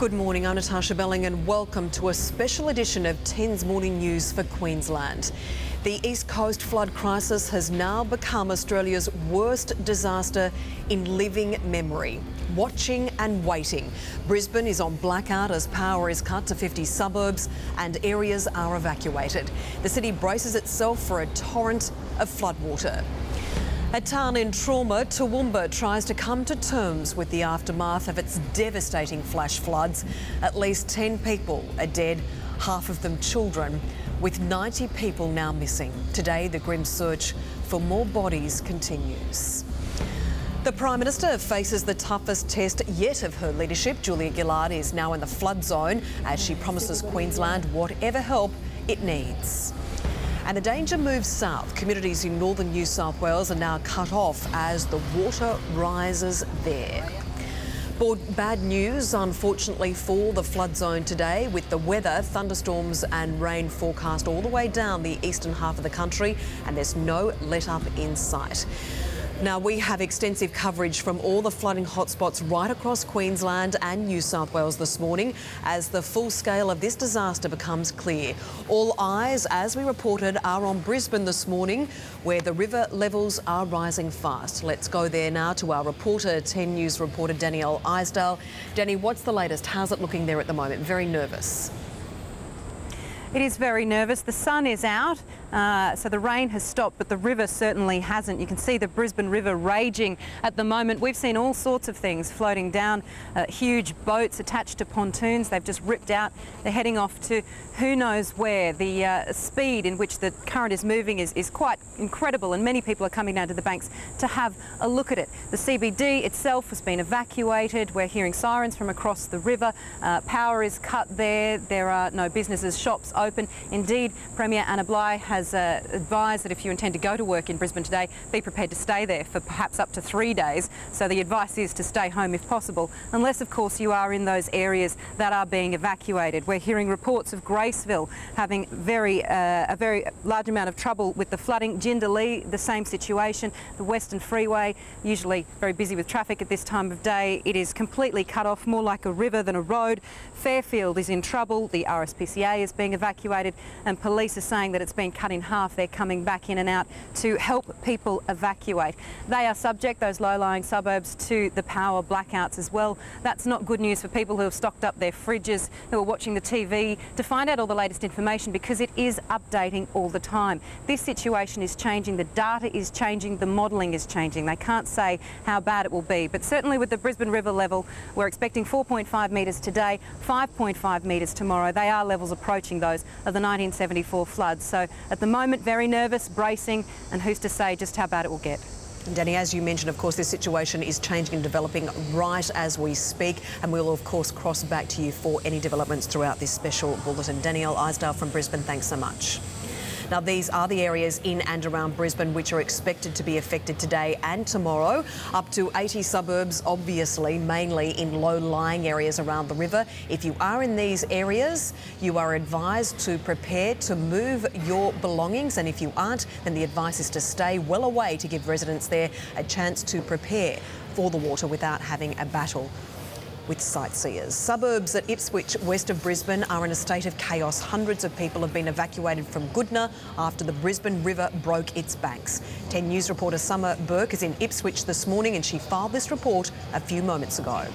Good morning, I'm Natarsha Belling and welcome to a special edition of 10's Morning News for Queensland. The East Coast flood crisis has now become Australia's worst disaster in living memory. Watching and waiting. Brisbane is on blackout as power is cut to 50 suburbs and areas are evacuated. The city braces itself for a torrent of floodwater. A town in trauma, Toowoomba tries to come to terms with the aftermath of its devastating flash floods. At least 10 people are dead, half of them children, with 90 people now missing. Today, the grim search for more bodies continues. The Prime Minister faces the toughest test yet of her leadership. Julia Gillard is now in the flood zone as she promises Queensland whatever help it needs. And the danger moves south. Communities in northern New South Wales are now cut off as the water rises there. But bad news, unfortunately, for the flood zone today, with the weather, thunderstorms and rain forecast all the way down the eastern half of the country, and there's no let-up in sight. Now, we have extensive coverage from all the flooding hotspots right across Queensland and New South Wales this morning as the full scale of this disaster becomes clear. All eyes, as we reported, are on Brisbane this morning, where the river levels are rising fast. Let's go there now to our reporter, 10 News reporter Danielle Isdale. Danny, what's the latest? How's it looking there at the moment? Very nervous. It is very nervous. The sun is out, so the rain has stopped, but the river certainly hasn't. You can see the Brisbane River raging at the moment. We've seen all sorts of things floating down, huge boats attached to pontoons. They've just ripped out. They're heading off to who knows where. The speed in which the current is moving is quite incredible, and many people are coming down to the banks to have a look at it. The CBD itself has been evacuated. We're hearing sirens from across the river. Power is cut there. There are no businesses, shops open. Indeed, Premier Anna Bligh has advised that if you intend to go to work in Brisbane today, be prepared to stay there for perhaps up to 3 days. So the advice is to stay home if possible, unless of course you are in those areas that are being evacuated. We're hearing reports of Graceville having a very large amount of trouble with the flooding. Jindalee, the same situation. The Western Freeway, usually very busy with traffic at this time of day. It is completely cut off, more like a river than a road. Fairfield is in trouble. The RSPCA is being evacuated, and police are saying that it's been cut in half. They're coming back in and out to help people evacuate. They are subject, those low-lying suburbs, to the power blackouts as well. That's not good news for people who have stocked up their fridges, who are watching the TV to find out all the latest information, because it is updating all the time. This situation is changing, the data is changing, the modelling is changing. They can't say how bad it will be, but certainly with the Brisbane River level, we're expecting 4.5 metres today, 5.5 metres tomorrow. They are levels approaching those of the 1974 floods. So at the moment, very nervous, bracing, and who's to say just how bad it will get. And Danny, as you mentioned, of course, this situation is changing and developing right as we speak, and we'll of course cross back to you for any developments throughout this special bulletin. Danielle Isdale from Brisbane, thanks so much. Now, these are the areas in and around Brisbane which are expected to be affected today and tomorrow. Up to 80 suburbs, obviously, mainly in low-lying areas around the river. If you are in these areas, you are advised to prepare to move your belongings, and if you aren't, then the advice is to stay well away to give residents there a chance to prepare for the water without having a battle with sightseers. Suburbs at Ipswich, west of Brisbane, are in a state of chaos. Hundreds of people have been evacuated from Goodna after the Brisbane River broke its banks. 10 News reporter Summer Burke is in Ipswich this morning, and she filed this report a few moments ago.